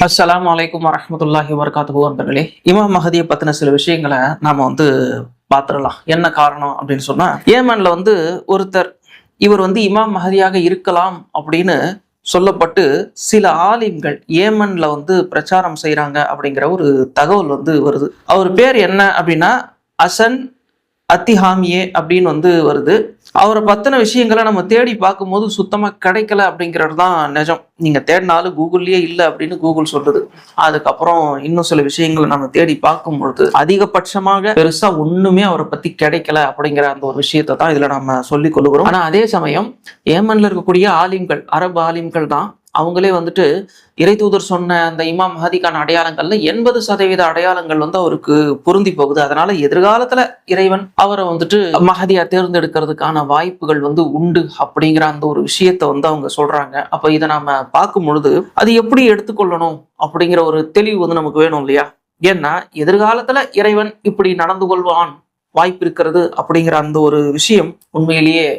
அஸ்ஸலாமு அலைக்கும் வரஹ்மத்துல்லாஹி வபரகாத்துஹு. நண்பர்களே, இமாம் மஹதியை பத்தின சில விஷயங்களை நாம பார்த்துடலாம். என்ன காரணம் அப்படின்னு சொன்னா, ஏமன்ல ஒருத்தர் இவர் இமாம் மஹதியாக இருக்கலாம் அப்படின்னு சொல்லப்பட்டு சில ஆலிம்கள் ஏமன்ல பிரச்சாரம் செய்யறாங்க அப்படிங்கிற ஒரு தகவல் வருது. அவர் பேர் என்ன அப்படின்னா அசன் அத்திஹாமியே அப்படின்னு வருது. அவரை பத்தின விஷயங்களை நம்ம தேடி பார்க்கும்போது சுத்தமா கிடைக்கல அப்படிங்கிறது தான் நிஜம். நீங்க தேடினாலும் கூகுள்லயே இல்லை அப்படின்னு கூகுள் சொல்லுது. அதுக்கப்புறம் இன்னும் சில விஷயங்களை நம்ம தேடி பார்க்கும்பொழுது அதிகபட்சமாக பெருசா ஒண்ணுமே அவரை பத்தி கிடைக்கல அப்படிங்கிற அந்த ஒரு விஷயத்தை தான் இதுல நம்ம சொல்லிக் கொள்ளுகிறோம். ஆனா அதே சமயம் ஏமன்ல இருக்கக்கூடிய ஆலிம்கள், அரபு ஆலிம்கள் தான் அவங்களே இறை தூதர் சொன்ன அந்த இமாம் மஹதிக்கான அடையாளங்கள்ல 80% அடையாளங்கள் அவருக்கு பொருந்தி போகுது. அதனால எதிர்காலத்துல இறைவன் அவரை மஹதியா தேர்ந்தெடுக்கிறதுக்கான வாய்ப்புகள் உண்டு அப்படிங்கிற அந்த ஒரு விஷயத்த அவங்க சொல்றாங்க. அப்ப இதை நாம பார்க்கும் பொழுது அது எப்படி எடுத்துக்கொள்ளணும் அப்படிங்கிற ஒரு தெளிவு நமக்கு வேணும் இல்லையா? ஏன்னா எதிர்காலத்துல இறைவன் இப்படி நடந்து கொள்வான் வாய்ப்பு இருக்கிறது அப்படிங்கிற அந்த ஒரு விஷயம் உண்மையிலேயே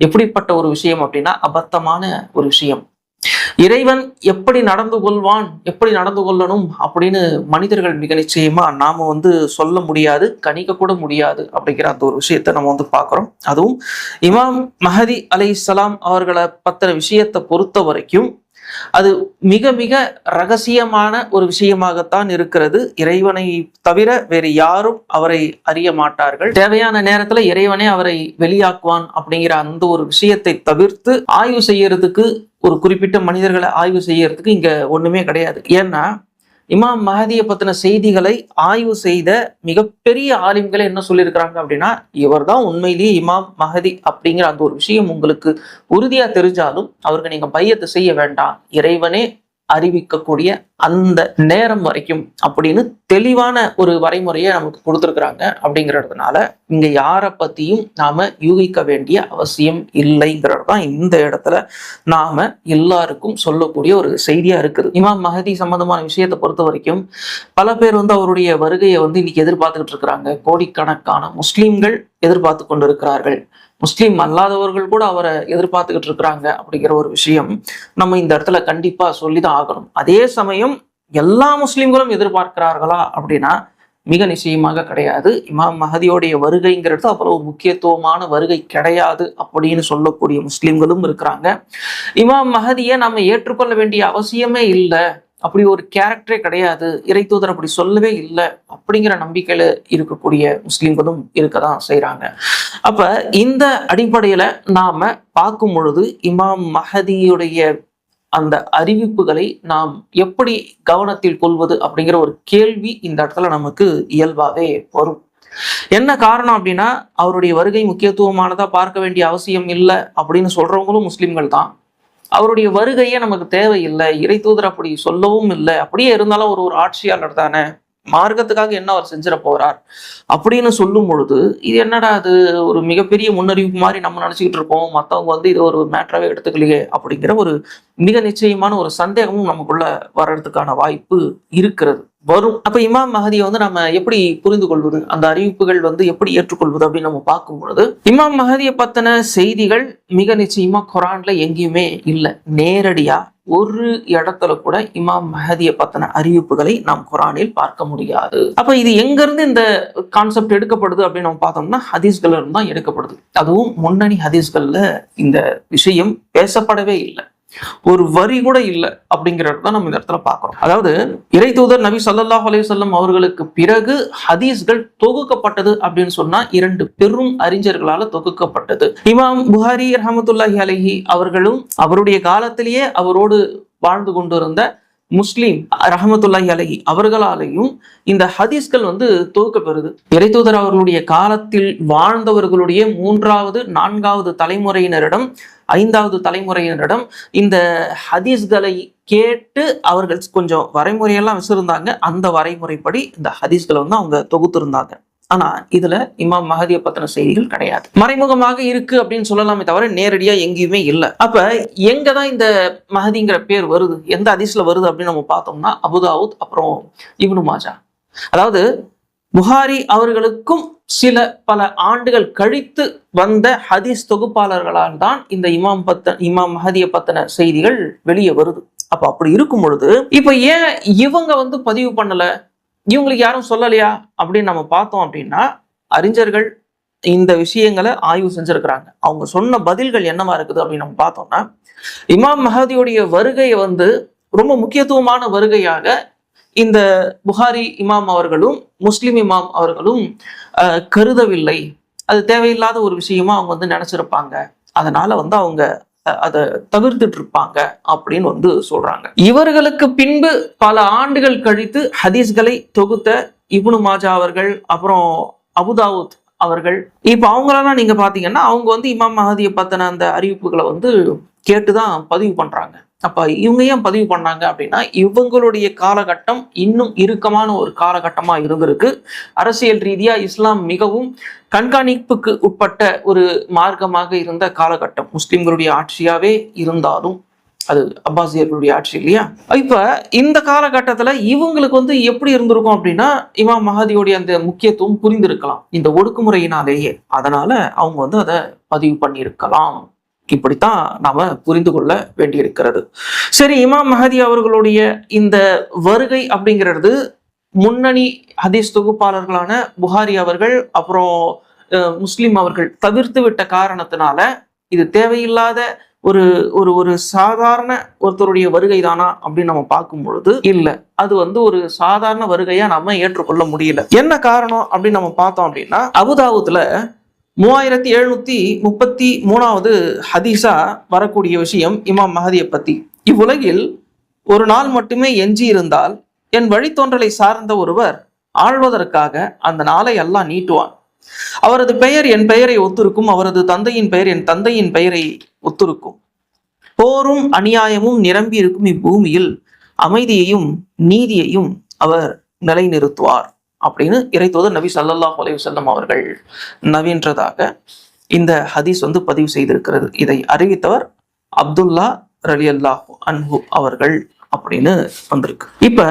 எப்படிப்பட்ட ஒரு விஷயம் அப்படின்னா அபத்தமான ஒரு விஷயம். இறைவன் எப்படி நடந்து கொள்வான், எப்படி நடந்து கொள்ளணும் அப்படின்னு மனிதர்கள் மிக நிச்சயமா நாம சொல்ல முடியாது, கணிக்க கூட முடியாது அப்படிங்கிற அந்த ஒரு விஷயத்த நம்ம பார்க்கிறோம். அதுவும் இமாம் மஹதி அலைஹிஸ்ஸலாம் அவர்களை பத்தின விஷயத்தை பொறுத்த வரைக்கும் அது மிக மிக ரகசியமான ஒரு விஷயமாகத்தான் இருக்கிறது. இறைவனை தவிர வேறு யாரும் அவரை அறிய மாட்டார்கள். தேவையான நேரத்துல இறைவனே அவரை வெளியாக்குவான் அப்படிங்கிற அந்த ஒரு விஷயத்தை தவிர்த்து ஆய்வு செய்யறதுக்கு, ஒரு குறிப்பிட்ட மனிதர்களை ஆய்வு செய்யறதுக்கு இங்க ஒண்ணுமே கிடையாது. ஏன்னா இமாம் மஹதியை பத்தின செய்திகளை ஆய்வு செய்த மிகப்பெரிய ஆலிம்களே என்ன சொல்லியிருக்கிறாங்க அப்படின்னா, இவர் தான் உண்மையிலேயே இமாம் மஹதி அப்படிங்கிற அந்த ஒரு விஷயம் உங்களுக்கு உறுதியா தெரிஞ்சாலும் அவருக்கு நீங்க பையத்தை செய்ய வேண்டாம், இறைவனே அறிவிக்கக்கூடிய அந்த நேரம் வரைக்கும் அப்படின்னு தெளிவான ஒரு வரைமுறையை நமக்கு கொடுத்துருக்குறாங்க. அப்படிங்கிறதுனால இங்க யாரை பத்தியும் நாம யூகிக்க வேண்டிய அவசியம் இல்லைங்கிறது தான் இந்த இடத்துல நாம எல்லாருக்கும் சொல்லக்கூடிய ஒரு செய்தியா இருக்குது. இமாம் மஹதி சம்பந்தமான விஷயத்தை பொறுத்த வரைக்கும் பல பேர் அவருடைய வருகையை இன்னைக்கு எதிர்பார்த்துக்கிட்டு இருக்கிறாங்க. கோடிக்கணக்கான முஸ்லிம்கள் எதிர்பார்த்து கொண்டிருக்கிறார்கள். முஸ்லீம் அல்லாதவர்கள் கூட அவரை எதிர்பார்த்துக்கிட்டு இருக்கிறாங்க அப்படிங்கிற ஒரு விஷயம் நம்ம இந்த இடத்துல கண்டிப்பா சொல்லிதான் ஆகணும். அதே சமயம் எல்லா முஸ்லிம்களும் எதிர்பார்க்கிறார்களா அப்படின்னா மிக நிச்சயமாக கிடையாது. இமாம் மஹதியோடைய வருகைங்கிறது அவ்வளவு முக்கியத்துவமான வருகை கிடையாது அப்படின்னு சொல்லக்கூடிய முஸ்லிம்களும் இருக்கிறாங்க. இமாம் மஹதியை நம்ம ஏற்றுக்கொள்ள வேண்டிய அவசியமே இல்லை, அப்படி ஒரு கேரக்டரே கிடையாது, இறை தூதர் அப்படி சொல்லவே இல்லை அப்படிங்கிற நம்பிக்கையில இருக்கக்கூடிய முஸ்லிம்களும் இருக்கதான் செய்யறாங்க. அப்ப இந்த அடிப்படையில நாம பார்க்கும் பொழுது இமாம் மஹதியுடைய அந்த அறிவிப்புகளை நாம் எப்படி கவனத்தில் கொள்வது அப்படிங்கிற ஒரு கேள்வி இந்த இடத்துல நமக்கு இயல்பாவே வரும். என்ன காரணம் அப்படின்னா, அவருடைய வருகை முக்கியத்துவமானதா பார்க்க வேண்டிய அவசியம் இல்லை அப்படின்னு சொல்றவங்களும் முஸ்லிம்கள் தான். அவருடைய வருகையே நமக்கு தேவையில்லை, இறை தூதர் அப்படி சொல்லவும் இல்லை, அப்படியே இருந்தாலும் ஒரு ஆட்சியாளர் தானே, மார்க்கத்துக்காக என்ன அவர் செஞ்சிட போறார் அப்படின்னு சொல்லும் பொழுது இது என்னடா அது ஒரு மிகப்பெரிய முன்னறிவிப்பு மாதிரி நம்ம நினைச்சுக்கிட்டு இருக்கோம், மற்றவங்க இது ஒரு மேட்டராகவே எடுத்துக்கலையே அப்படிங்கிற ஒரு மிக நிச்சயமான ஒரு சந்தேகமும் நமக்குள்ள வர்றதுக்கான வாய்ப்பு இருக்கிறது, வரும். அப்ப இமாம் மஹதியை நம்ம எப்படி புரிந்து கொள்வது, அந்த அறிவிப்புகள் எப்படி ஏற்றுக்கொள்வது அப்படின்னு நம்ம பார்க்கும் பொழுது இமாம் மஹதியை பத்தின செய்திகள் மிக நிச்சயமா குரான்ல எங்கேயுமே இல்லை. நேரடியா ஒரு இடத்துல கூட இமாம் மஹதியை பத்தின அறிவிப்புகளை நாம் குரானில் பார்க்க முடியாது. அப்ப இது எங்க இருந்து இந்த கான்செப்ட் எடுக்கப்படுது அப்படின்னு நம்ம பார்த்தோம்னா ஹதீஸ்கள்ல இருந்து தான் எடுக்கப்படுது. அதுவும் முன்னணி ஹதீஸ்கள்ல இந்த விஷயம் பேசப்படவே இல்லை, ஒரு வரி கூட இல்லை அப்படிங்கிறது தான் நம்ம இந்த இடத்துல பார்க்கிறோம். அதாவது இறை தூதர் நபி ஸல்லல்லாஹு அலைஹி வஸல்லம் அவர்களுக்கு பிறகு ஹதீஸ்கள் தொகுக்கப்பட்டது அப்படின்னு சொன்னா 2 பெரும் அறிஞர்களால தொகுக்கப்பட்டது. இமாம் புகாரி ரஹ்மத்துல்லாஹி அலைஹி அவர்களும் அவருடைய காலத்திலேயே அவரோடு வாழ்ந்து கொண்டிருந்த முஸ்லிம் ரஹ்மத்துல்லாஹி அலைஹி அவர்களாலேயும் இந்த ஹதீஸ்கள் தொகுக்கப்பெறுது. இறை தூதர் அவர்களுடைய காலத்தில் வாழ்ந்தவர்களுடைய 3வது 4வது தலைமுறையினரிடம், 5வது தலைமுறையினரிடம் இந்த ஹதீஸ்களை கேட்டு அவர்கள் கொஞ்சம் வரைமுறையெல்லாம் வச்சிருந்தாங்க. அந்த வரைமுறைப்படி இந்த ஹதீஸ்களை அவங்க தொகுத்திருந்தாங்க. ஆனா இதுல இமாம் மஹதியை பத்தின செய்திகள் கிடையாது, மறைமுகமாக இருக்கு அப்படின்னு சொல்லலாமே தவிர நேரடியா எங்கேயுமே இல்லை. அப்ப எங்கதான் இந்த மஹதிங்கிற பேர் வருது, எந்த ஹதீஸ்ல வருது அப்படின்னு நம்ம பார்த்தோம்னா அபுதாவுத், அப்புறம் இப்னு மாஜா. அதாவது புகாரி அவர்களுக்கும் சில பல ஆண்டுகள் கழித்து வந்த ஹதீஸ் தொகுப்பாளர்களால் தான் இந்த இமாம் மஹதியை பத்தின செய்திகள் வெளியே வருது. அப்ப அப்படி இருக்கும் பொழுது இப்ப ஏன் இவங்க வந்து பதிவு பண்ணல, இவங்களுக்கு யாரும் சொல்லலையா அப்படின்னு நம்ம பார்த்தோம் அப்படின்னா, அறிஞர்கள் இந்த விஷயங்களை ஆய்வு செஞ்சிருக்கிறாங்க. அவங்க சொன்ன பதில்கள் என்னவா இருக்குது அப்படின்னு நம்ம பார்த்தோம்னா, இமாம் மஹதியுடைய வருகையை வந்து ரொம்ப முக்கியத்துவமான வருகையாக இந்த புகாரி இமாம் அவர்களும் முஸ்லிம் இமாம் அவர்களும் கருதவில்லை. அது தேவையில்லாத ஒரு விஷயமா அவங்க வந்து நினைச்சிருப்பாங்க. அதனால வந்து அவங்க அதை தவிர்த்துட்டு இருப்பாங்க அப்படின்னு வந்து சொல்றாங்க. இவர்களுக்கு பின்பு பல ஆண்டுகள் கழித்து ஹதீஸ்களை தொகுத்த இப்னு மாஜா அவர்கள், அப்புறம் அபுதாவுத் அவர்கள், இப்ப அவங்களெல்லாம் நீங்க பாத்தீங்கன்னா அவங்க வந்து இமாம் மஹதியை பத்தின அந்த அறிவிப்புகளை வந்து கேட்டுதான் பதிவு பண்றாங்க. அப்ப இவங்க ஏன் பதிவு பண்ணாங்க அப்படின்னா, இவங்களுடைய காலகட்டம் இன்னும் இறுக்கமான ஒரு காலகட்டமா இருந்திருக்கு. அரசியல் ரீதியா இஸ்லாம் மிகவும் கண்காணிப்புக்கு உட்பட்ட ஒரு மார்க்கமாக இருந்த காலகட்டம். முஸ்லிம்களுடைய ஆட்சியாவே இருந்தாலும் அது அப்பாசியர்களுடைய ஆட்சி இல்லையா. இப்ப இந்த காலகட்டத்துல இவங்களுக்கு வந்து எப்படி இருந்திருக்கும் அப்படின்னா, இமாம் மஹதியோடைய அந்த முக்கியத்துவம் புரிந்திருக்கலாம் இந்த ஒடுக்குமுறையினாலேயே. அதனால அவங்க வந்து அதை பதிவு பண்ணியிருக்கலாம். இப்படித்தான் நாம புரிந்து கொள்ள வேண்டியிருக்கிறது. சரி, இமாம் மஹதி அவர்களுடைய இந்த வருகை அப்படிங்கிறது முன்னணி ஹதீஸ் தொகுப்பாளர்களான புகாரி அவர்கள் அப்புறம் முஸ்லிம் அவர்கள் தவிர்த்து விட்ட காரணத்தினால இது தேவையில்லாத ஒரு ஒரு ஒரு சாதாரண ஒருத்தருடைய வருகை தானா அப்படின்னு நம்ம பார்க்கும் பொழுது இல்ல, அது வந்து ஒரு சாதாரண வருகையா நம்ம ஏற்றுக்கொள்ள முடியல. என்ன காரணம் அப்படின்னு நம்ம பார்த்தோம் அப்படின்னா, அபுதாவுத்ல 3733வது ஹதீஸா வரக்கூடிய விஷயம் இமாம் மஹதியை பத்தி. இவ்வுலகில் ஒரு நாள் மட்டுமே எஞ்சி இருந்தால் என் வழித்தோன்றலை சார்ந்த ஒருவர் ஆழ்வதற்காக அந்த நாளை அல்லாஹ் நீட்டுவான். அவரது பெயர் என் பெயரை ஒத்திருக்கும், அவரது தந்தையின் பெயர் என் தந்தையின் பெயரை ஒத்திருக்கும். போரும் அநியாயமும் நிரம்பி இருக்கும் இப்பூமியில் அமைதியையும் நீதியையும் அவர் நிலைநிறுத்துவார் அப்படின்னு இறைத்தூதர் நபி ஸல்லல்லாஹு அலைஹி வஸல்லம் அவர்கள் நவீன்றதாக இந்த ஹதீஸ் வந்து பதிவு செய்திருக்கிறது. இதை அறிவித்தவர் அப்துல்லா ரலியல்லாஹு அன்ஹு அவர்கள் அப்படின்னு வந்திருக்கு. இப்ப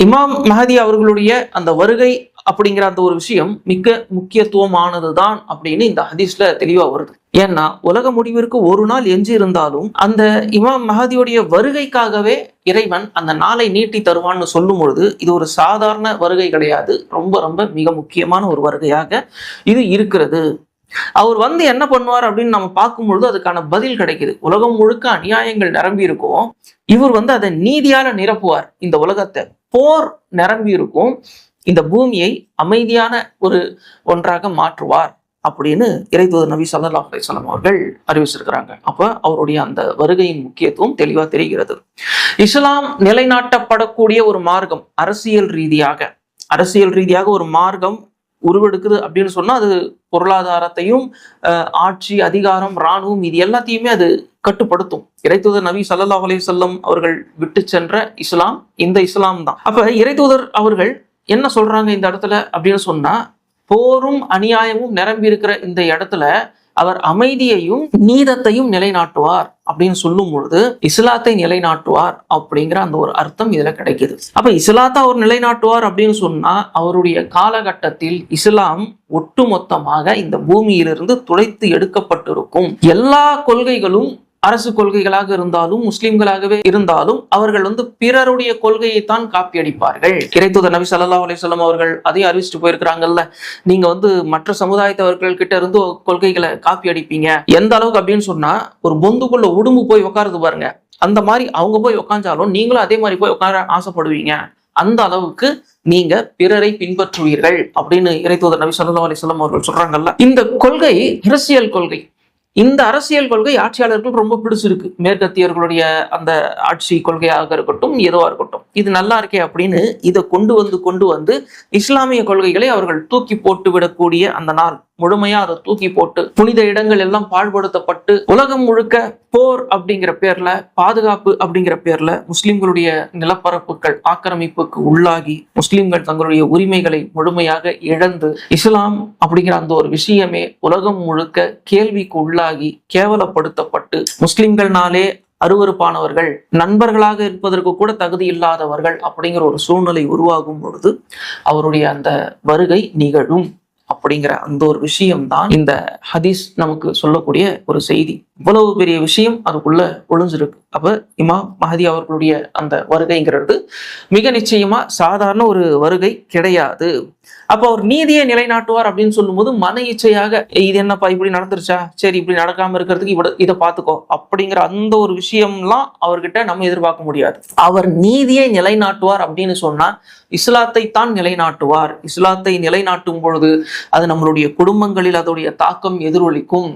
இமாம் மஹதி அவர்களுடைய அந்த வருகை அப்படிங்கிற அந்த ஒரு விஷயம் மிக முக்கியத்துவமானதுதான் அப்படின்னு இந்த ஹதீஸ்ல தெளிவா வருது. ஏன்னா உலக முடிவிற்கு ஒரு நாள் எஞ்சி இருந்தாலும் அந்த இமாம் மஹதியுடைய வருகைக்காகவே இறைவன் அந்த நாளை நீட்டி தருவான்னு சொல்லும் பொழுது இது ஒரு சாதாரண வருகை கிடையாது, ரொம்ப ரொம்ப மிக முக்கியமான ஒரு வருகையாக இது இருக்கிறது. அவர் வந்து என்ன பண்ணுவார் அப்படின்னு நம்ம பார்க்கும் பொழுது அதுக்கான பதில் கிடைக்குது. உலகம் முழுக்க அநியாயங்கள் நிரம்பி இருக்கும், இவர் வந்து அதை நீதியால நிரப்புவார். இந்த உலகத்தை போர் நிரம்பி இருக்கும், இந்த பூமியை அமைதியான ஒரு ஒன்றாக மாற்றுவார் அப்படின்னு இறைத்தூதர் நபி ஸல்லல்லாஹு அலைஹி வஸல்லம் அவர்கள் அறிவிச்சிருக்கிறாங்க. அப்ப அவருடைய அந்த வருகையின் முக்கியத்துவம் தெளிவா தெரிகிறது. இஸ்லாம் நிலைநாட்டப்படக்கூடிய ஒரு மார்க்கம், அரசியல் ரீதியாக ஒரு மார்க்கம் உருவெடுக்குது அப்படின்னு சொன்னா அது பொருளாதாரத்தையும் ஆட்சி அதிகாரம் இராணுவம் இது எல்லாத்தையுமே அது கட்டுப்படுத்தும். இறைத்தூதர் நபி ஸல்லல்லாஹு அலைஹி வஸல்லம் அவர்கள் விட்டு சென்ற இஸ்லாம் இந்த இஸ்லாம் தான். அப்ப இறைத்தூதர் அவர்கள் என்ன சொல்றாங்க இந்த இடத்துல அப்படின்னு சொன்னா, போரும் அநியாயமும் நிரம்பி இருக்கிற இந்த இடத்துல அவர் அமைதியையும் நீதத்தையும் நிலைநாட்டுவார் அப்படின்னு சொல்லும் பொழுது இஸ்லாத்தை நிலைநாட்டுவார் அப்படிங்கிற அந்த ஒரு அர்த்தம் இதுல கிடைக்குது. அப்ப இஸ்லாத்தை அவர் நிலைநாட்டுவார் அப்படின்னு சொன்னா அவருடைய காலகட்டத்தில் இஸ்லாம் ஒட்டுமொத்தமாக இந்த பூமியிலிருந்து துடைத்து எடுக்கப்பட்டிருக்கும். எல்லா கொள்கைகளும் அரசு கொள்கைகளாக இருந்தாலும் முஸ்லிம்களாகவே இருந்தாலும் அவர்கள் வந்து பிறருடைய கொள்கையைத்தான் காப்பி அடிப்பார்கள். இறைத்தூதர் நபி ஸல்லல்லாஹு அலைஹி வஸல்லம் அவர்கள் அதையும் அறிவிச்சுட்டு போயிருக்கிறாங்கல்ல, நீங்க வந்து மற்ற சமுதாயத்தவர்கள் கிட்ட இருந்து கொள்கைகளை காப்பி அடிப்பீங்க. எந்த அளவுக்கு அப்படின்னு சொன்னா, ஒரு பொந்துக்குள்ள உடும்பு போய் உட்காருது பாருங்க, அந்த மாதிரி அவங்க போய் உட்காந்தாலும் நீங்களும் அதே மாதிரி போய் உட்கார ஆசைப்படுவீங்க. அந்த அளவுக்கு நீங்க பிறரை பின்பற்றுவீர்கள் அப்படின்னு இறைத்தூதர் நபி ஸல்லல்லாஹு அலைஹி வஸல்லம் அவர்கள் சொல்றாங்கல்ல. இந்த கொள்கை அரசியல் கொள்கை. இந்த அரசியல் கொள்கை ஆட்சியாளர்கள் ரொம்ப பிடிச்சிருக்கு. மேற்கத்தியர்களுடைய அந்த ஆட்சி கொள்கையாக இருக்கட்டும், எதுவா இருக்கட்டும், இது நல்லா இருக்கே அப்படின்னு இதை கொண்டு வந்து இஸ்லாமிய கொள்கைகளை அவர்கள் தூக்கி போட்டு விடக்கூடிய அந்த நாள், முழுமையா அதை தூக்கி போட்டு புனித இடங்கள் எல்லாம் பாழ்படுத்தப்பட்டு உலகம் முழுக்க போர் அப்படிங்கிற பேர்ல, பாதுகாப்பு அப்படிங்கிற பேர்ல முஸ்லிம்களுடைய நிலப்பரப்புகள் ஆக்கிரமிப்புக்கு உள்ளாகி முஸ்லிம்கள் தங்களுடைய உரிமைகளை முழுமையாக இழந்து இஸ்லாம் அப்படிங்கிற அந்த ஒரு விஷயமே உலகம் முழுக்க கேள்விக்கு உள்ளாகி கேவலப்படுத்தப்பட்டு முஸ்லிம்கள்னாலே அருவருப்பானவர்கள், நண்பர்களாக இருப்பதற்கு கூட தகுதி இல்லாதவர்கள் அப்படிங்கிற ஒரு சூழ்நிலை உருவாகும் பொழுது அவருடைய அந்த வருகை நிகழும் அப்படிங்கிற அந்த ஒரு விஷயம்தான் இந்த ஹதீஸ் நமக்கு சொல்லக்கூடிய ஒரு செய்தி. இவ்வளவு பெரிய விஷயம் அதுக்குள்ள ஒளிஞ்சிருக்கு. அப்ப இமாம் மஹதி அவர்களுடைய அந்த வருகைங்கிறது மிக நிச்சயமா சாதாரண ஒரு வருகை கிடையாது. அப்ப அவர் நீதியை நிலைநாட்டுவார் அப்படின்னு சொல்லும் போது மன இச்சையாக இது என்னப்பா இப்படி நடந்துருச்சா, சரி இப்படி நடக்காம இருக்கிறதுக்கு இதை பார்த்துக்கோ அப்படிங்கிற அந்த ஒரு விஷயம்லாம் அவர்கிட்ட நம்ம எதிர்பார்க்க முடியாது. அவர் நீதியை நிலைநாட்டுவார் அப்படின்னு சொன்னா இஸ்லாத்தை தான் நிலைநாட்டுவார். இஸ்லாத்தை நிலைநாட்டும் பொழுது அது நம்மளுடைய குடும்பங்களில் அதோடைய தாக்கம் எதிரொலிக்கும்.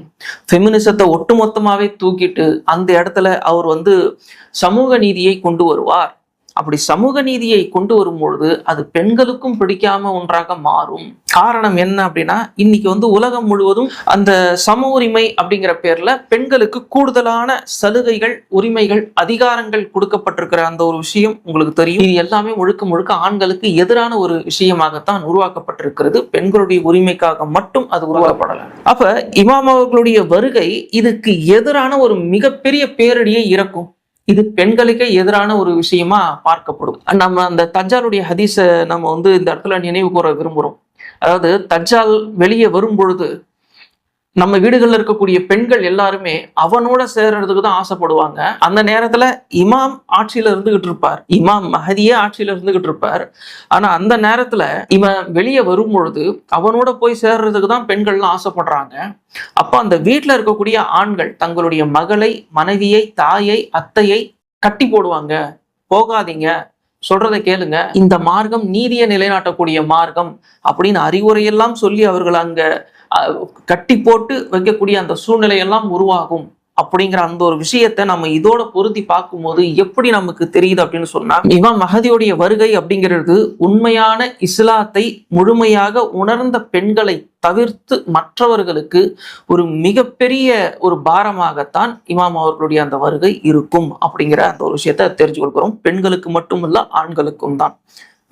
ஃபெமினிசத்தை ஒட்டுமொத்தமாவே தூக்கிட்டு அந்த இடத்துல அவர் சமூக நீதியை கொண்டு வருவார். அப்படி சமூக நீதியை கொண்டு வரும்பொழுது அது பெண்களுக்கும் பிடிக்காம ஒன்றாக மாறும். காரணம் என்ன அப்படின்னா, இன்னைக்கு உலகம் முழுவதும் அந்த சம உரிமை அப்படிங்கிற பேர்ல பெண்களுக்கு கூடுதலான சலுகைகள், உரிமைகள், அதிகாரங்கள் கொடுக்கப்பட்டிருக்கிற அந்த ஒரு விஷயம் உங்களுக்கு தெரியும். இது எல்லாமே முழுக்க முழுக்க ஆண்களுக்கு எதிரான ஒரு விஷயமாகத்தான் உருவாக்கப்பட்டிருக்கிறது. பெண்களுடைய உரிமைக்காக மட்டும் அது உருவாக்கப்படல. அப்ப இமாம் அவர்களுடைய வருகை இதுக்கு எதிரான ஒரு மிகப்பெரிய பேரடியை இறக்கும். இது பெண்களுக்கே எதிரான ஒரு விஷயமா பார்க்கப்படும். நம்ம அந்த தஜ்ஜாலுடைய ஹதீஸை நம்ம இந்த இடத்துல நினைவு கூற விரும்புகிறோம். அதாவது தஜ்ஜால் வெளியே வரும் பொழுது நம்ம வீடுகள்ல இருக்கக்கூடிய பெண்கள் எல்லாருமே அவனோட சேர்றதுக்கு தான் ஆசைப்படுவாங்க. அந்த நேரத்துல இமாம் ஆட்சியில இருந்துகிட்டு இருப்பார், இமாம் மஹதியே ஆட்சியில இருந்துகிட்டு இருப்பார். ஆனா அந்த நேரத்துல இவன் வெளியே வரும் பொழுது அவனோட போய் சேர்றதுக்கு தான் பெண்கள்லாம் ஆசைப்படுறாங்க. அப்ப அந்த வீட்டுல இருக்கக்கூடிய ஆண்கள் தங்களுடைய மகளை, மனைவியை, தாயை, அத்தையை கட்டி போடுவாங்க. போகாதீங்க, சொல்றதை கேளுங்க, இந்த மார்க்கம் நீதியை நிலைநாட்டக்கூடிய மார்க்கம் அப்படின்னு அறிவுரையெல்லாம் சொல்லி அவர்கள் அங்க கட்டி போட்டு வைக்கக்கூடிய அந்த சூழ்நிலையெல்லாம் உருவாகும். அப்படிங்கிற அந்த ஒரு விஷயத்தை நம்ம இதோட பொருத்தி பார்க்கும்போது எப்படி நமக்கு தெரியுது அப்படின்னு சொன்னா, இமாம் மஹதியுடைய வருகை அப்படிங்கிறது உண்மையான இஸ்லாத்தை முழுமையாக உணர்ந்த பெண்களை தவிர்த்து மற்றவர்களுக்கு ஒரு மிகப்பெரிய ஒரு பாரமாகத்தான் இமாம் அவர்களுடைய அந்த வருகை இருக்கும் அப்படிங்கிற அந்த ஒரு விஷயத்த தெரிஞ்சு கொடுக்கிறோம். பெண்களுக்கு மட்டுமல்ல, ஆண்களுக்கும் தான்.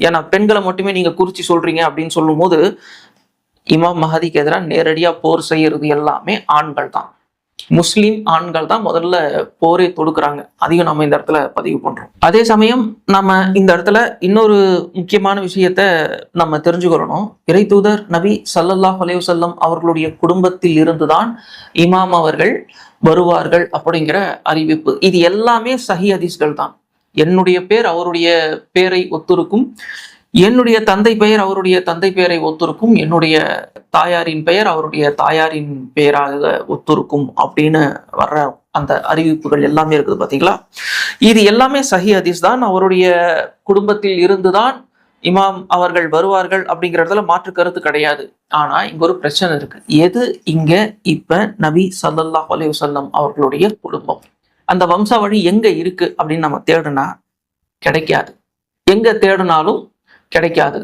ஏன்னா பெண்களை மட்டுமே நீங்க குறிச்சி சொல்றீங்க அப்படின்னு சொல்லும் போது இமாம் மஹதிக்கு எதிராக நேரடியா போர் செய்யறது எல்லாமே ஆண்கள் தான். முஸ்லிம் ஆண்கள் தான் முதல்ல போரே தொடுக்கிறாங்க. அதையும் நம்ம இந்த இடத்துல பதிவு பண்றோம். அதே சமயம் நம்ம இந்த இடத்துல இன்னொரு முக்கியமான விஷயத்த நம்ம தெரிஞ்சுக்கிறோம். இறை தூதர் நபி ஸல்லல்லாஹு அலைஹி வஸல்லம் அவர்களுடைய குடும்பத்தில் இருந்துதான் இமாம் அவர்கள் வருவார்கள் அப்படிங்கிற அறிவிப்பு. இது எல்லாமே சஹீஹ் ஹதீஸ்கள் தான். என்னுடைய பேர் அவருடைய பேரை ஒத்திருக்கும், என்னுடைய தந்தை பெயர் அவருடைய தந்தை பெயரை ஒத்திருக்கும், என்னுடைய தாயாரின் பெயர் அவருடைய தாயாரின் பெயராக ஒத்திருக்கும் அப்படின்னு வர்ற அந்த அறிவிப்புகள் எல்லாமே இருக்குது பாத்தீங்களா. இது எல்லாமே சஹீஹ் ஹதீஸ் தான். அவருடைய குடும்பத்தில் இருந்துதான் இமாம் அவர்கள் வருவார்கள் அப்படிங்கிறதுல மாற்று கருத்து கிடையாது. ஆனா இங்க ஒரு பிரச்சனை இருக்கு. எது இங்க இப்ப நபி ஸல்லல்லாஹு அலைஹி வஸல்லம் அவர்களுடைய குடும்பம், அந்த வம்சாவழி எங்க இருக்கு அப்படின்னு நம்ம தேடுனா கிடைக்காது. எங்க தேடினாலும் கிடைக்காது.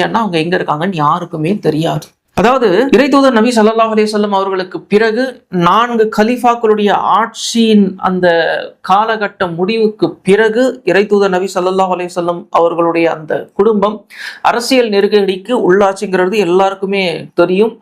ஏன்னா அவங்க எங்க இருக்காங்கன்னு யாருக்குமே தெரியாது. அதாவது இறை தூதர் நபி ஸல்லல்லாஹு அலைஹி வஸல்லம் அவர்களுக்கு பிறகு 4 கலீஃபாக்களுடைய ஆட்சியின் அந்த காலகட்ட முடிவுக்கு பிறகு இறை தூதர் நபி ஸல்லல்லாஹு அலைஹி வஸல்லம் அவர்களுடைய அந்த குடும்பம் அரசியல் நெருக்கடிக்கு உள்ளாச்சுங்கிறது எல்லாருக்குமே தெரியும்.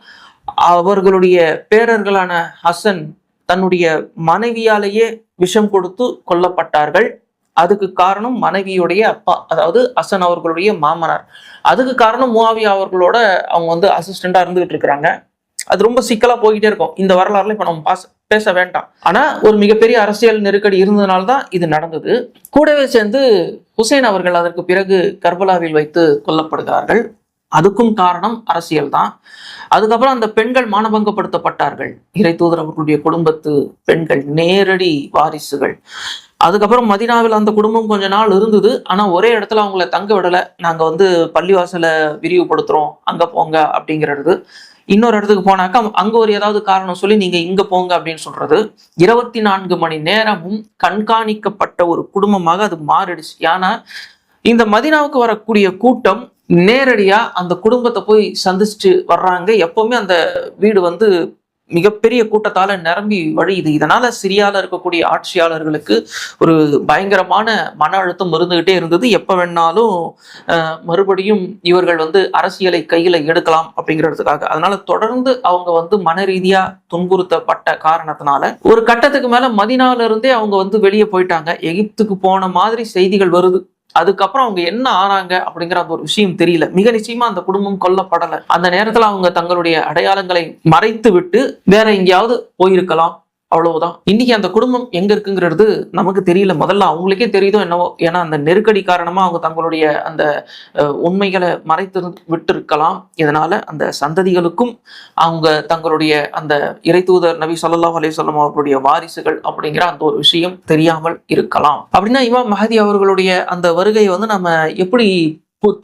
அவர்களுடைய பேரர்களான ஹசன் தன்னுடைய மனைவியாலேயே விஷம் கொடுத்து கொல்லப்பட்டார்கள். அதுக்கு காரணம் மனைவியுடைய அப்பா, அதாவது ஹசன் அவர்களுடைய மாமனார். அதுக்கு காரணம் முஆவியா அவர்களோட அவங்க அசிஸ்டண்டா இருந்துகிட்டு இருக்கிறாங்க. அது ரொம்ப சிக்கலா போய்கிட்டே இருக்கும். இந்த வரலாறுல இப்ப நம்ம பேச வேண்டாம். ஆனா ஒரு மிகப்பெரிய அரசியல் நெருக்கடி இருந்ததுனால்தான் இது நடந்தது. கூடவே சேர்ந்து ஹுசைன் அவர்கள் அதற்கு பிறகு கர்பலாவில் வைத்து கொல்லப்படுகிறார்கள். அதுக்கும் காரணம் அரசியல் தான். அதுக்கப்புறம் அந்த பெண்கள் மானபங்கப்படுத்தப்பட்டார்கள். இறை தூதர் அவர்களுடைய குடும்பத்து பெண்கள், நேரடி வாரிசுகள். அதுக்கப்புறம் மதீனாவில் அந்த குடும்பம் கொஞ்ச நாள் இருந்தது. ஆனா ஒரே இடத்துல அவங்கள தங்க விடல. நாங்க பள்ளிவாசலை விரிவுபடுத்துறோம், அங்க போங்க அப்படிங்கிறது. இன்னொரு இடத்துக்கு போனாக்கா அங்க ஒரு ஏதாவது காரணம் சொல்லி நீங்க இங்க போங்க அப்படின்னு சொல்றது. 24 மணி நேரமும் கண்காணிக்கப்பட்ட ஒரு குடும்பமாக அது மாறிடுச்சு. ஏன்னா இந்த மதீனாவுக்கு வரக்கூடிய கூட்டம் நேரடியா அந்த குடும்பத்தை போய் சந்திச்சுட்டு வர்றாங்க. எப்பவுமே அந்த வீடு மிகப்பெரிய கூட்டத்தால நிரம்பி வழியுது. இதனால சிரியால இருக்கக்கூடிய ஆட்சியாளர்களுக்கு ஒரு பயங்கரமான மன அழுத்தம் இருந்துகிட்டே இருந்தது. எப்ப வேணாலும் மறுபடியும் இவர்கள் வந்து அரசியலை கையில எடுக்கலாம் அப்படிங்கிறதுக்காக. அதனால தொடர்ந்து அவங்க வந்து மன ரீதியா துன்புறுத்தப்பட்ட காரணத்தினால ஒரு கட்டத்துக்கு மேல மதீனால இருந்தே அவங்க வந்து வெளியே போயிட்டாங்க. எகிப்துக்கு போன மாதிரி செய்திகள் வருது. அதுக்கப்புறம் அவங்க என்ன ஆனாங்க அப்படிங்கிற அந்த ஒரு விஷயம் தெரியல. மிக நிச்சயமா அந்த குடும்பம் கொல்லப்படலை. அந்த நேரத்துல அவங்க தங்களுடைய அடையாளங்களை மறைத்து விட்டு வேற எங்கேயாவது போயிருக்கலாம், அவ்வளவுதான். இன்னைக்கு அந்த குடும்பம் எங்க இருக்குங்கிறது நமக்கு தெரியல. முதல்ல அவங்களுக்கே தெரியுதோ என்னவோ, ஏன்னா அந்த நெருக்கடி காரணமா அவங்க தங்களுடைய அந்த உண்மைகளை மறைத்து விட்டு இருக்கலாம். இதனால அந்த சந்ததிகளுக்கும் அவங்க தங்களுடைய அந்த இறை தூதர் நபி ஸல்லல்லாஹு அலைஹி வஸல்லம் அவர்களுடைய வாரிசுகள் அப்படிங்கிற அந்த ஒரு விஷயம் தெரியாமல் இருக்கலாம். அப்படின்னா இமாம் மஹதி அவர்களுடைய அந்த வருகையை வந்து நம்ம எப்படி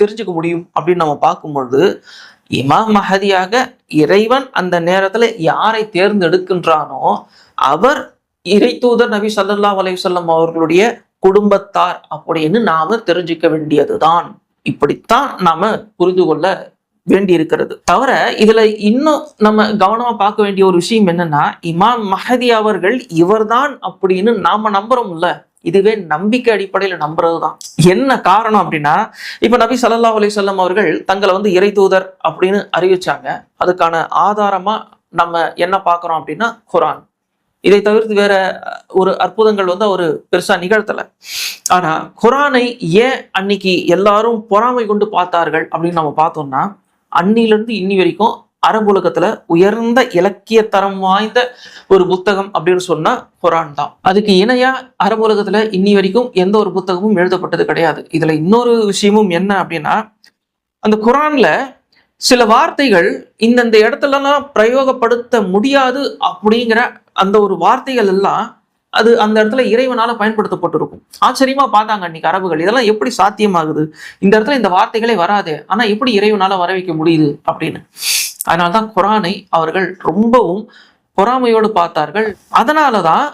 தெரிஞ்சுக்க முடியும் அப்படின்னு நம்ம பார்க்கும்பொழுது, இமாம் மஹதியாக இறைவன் அந்த நேரத்துல யாரை தேர்ந்தெடுக்கின்றானோ அவர் இறை தூதர் நபி ஸல்லல்லாஹு அலைஹி வஸல்லம் அவர்களுடைய குடும்பத்தார் அப்படின்னு நாம தெரிஞ்சுக்க வேண்டியதுதான். இப்படித்தான் நாம புரிந்து கொள்ள வேண்டி இருக்கிறது. தவிர இதுல இன்னும் நம்ம கவனமா பார்க்க வேண்டிய ஒரு விஷயம் என்னன்னா, இமாம் மஹதி அவர்கள் இவர்தான் அப்படின்னு நாம நம்புறோம்ல, இதுவே நம்பிக்கை அடிப்படையில நம்புறதுதான். என்ன காரணம் அப்படின்னா, இப்ப நபி ஸல்லல்லாஹு அலைஹி வஸல்லம் அவர்கள் தங்களை வந்து இறை தூதர் அப்படின்னு அறிவிச்சாங்க. அதுக்கான ஆதாரமா நம்ம என்ன பார்க்கிறோம் அப்படின்னா குர்ஆன். இதை தவிர்த்து வேற ஒரு அற்புதங்கள் வந்து அவரு பெருசா நிகழ்த்தல. ஆனா குர்ஆனை ஏன் அன்னைக்கு எல்லாரும் பொறாமை கொண்டு பார்த்தார்கள் அப்படின்னு நம்ம பார்த்தோம்னா, அன்னிலிருந்து இன்னி வரைக்கும் அரபு உலகத்துல உயர்ந்த இலக்கிய தரம் வாய்ந்த ஒரு புத்தகம் அப்படின்னு சொன்னா குர்ஆன் தான். அதுக்கு இணையா அரபு உலகத்துல இன்னி வரைக்கும் எந்த ஒரு புத்தகமும் எழுதப்பட்டது கிடையாது. இதுல இன்னொரு விஷயமும் என்ன அப்படின்னா, அந்த குர்ஆன்ல சில வார்த்தைகள் இந்தந்த இடத்துலலாம் பிரயோகப்படுத்த முடியாது அப்படிங்கிற அந்த ஒரு வார்த்தைகள் எல்லாம் அது அந்த இடத்துல இறைவனால பயன்படுத்தப்பட்டிருக்கும். ஆச்சரியமா பார்த்தாங்க அன்னைக்கு அரபுகள், இதெல்லாம் எப்படி சாத்தியமாகுது, இந்த இடத்துல இந்த வார்த்தைகளே வராதே, ஆனா எப்படி இறைவனால வர வைக்க முடியுது அப்படின்னு. அதனால்தான் குர்ஆனை அவர்கள் ரொம்பவும் பொறாமையோடு பார்த்தார்கள். அதனாலதான்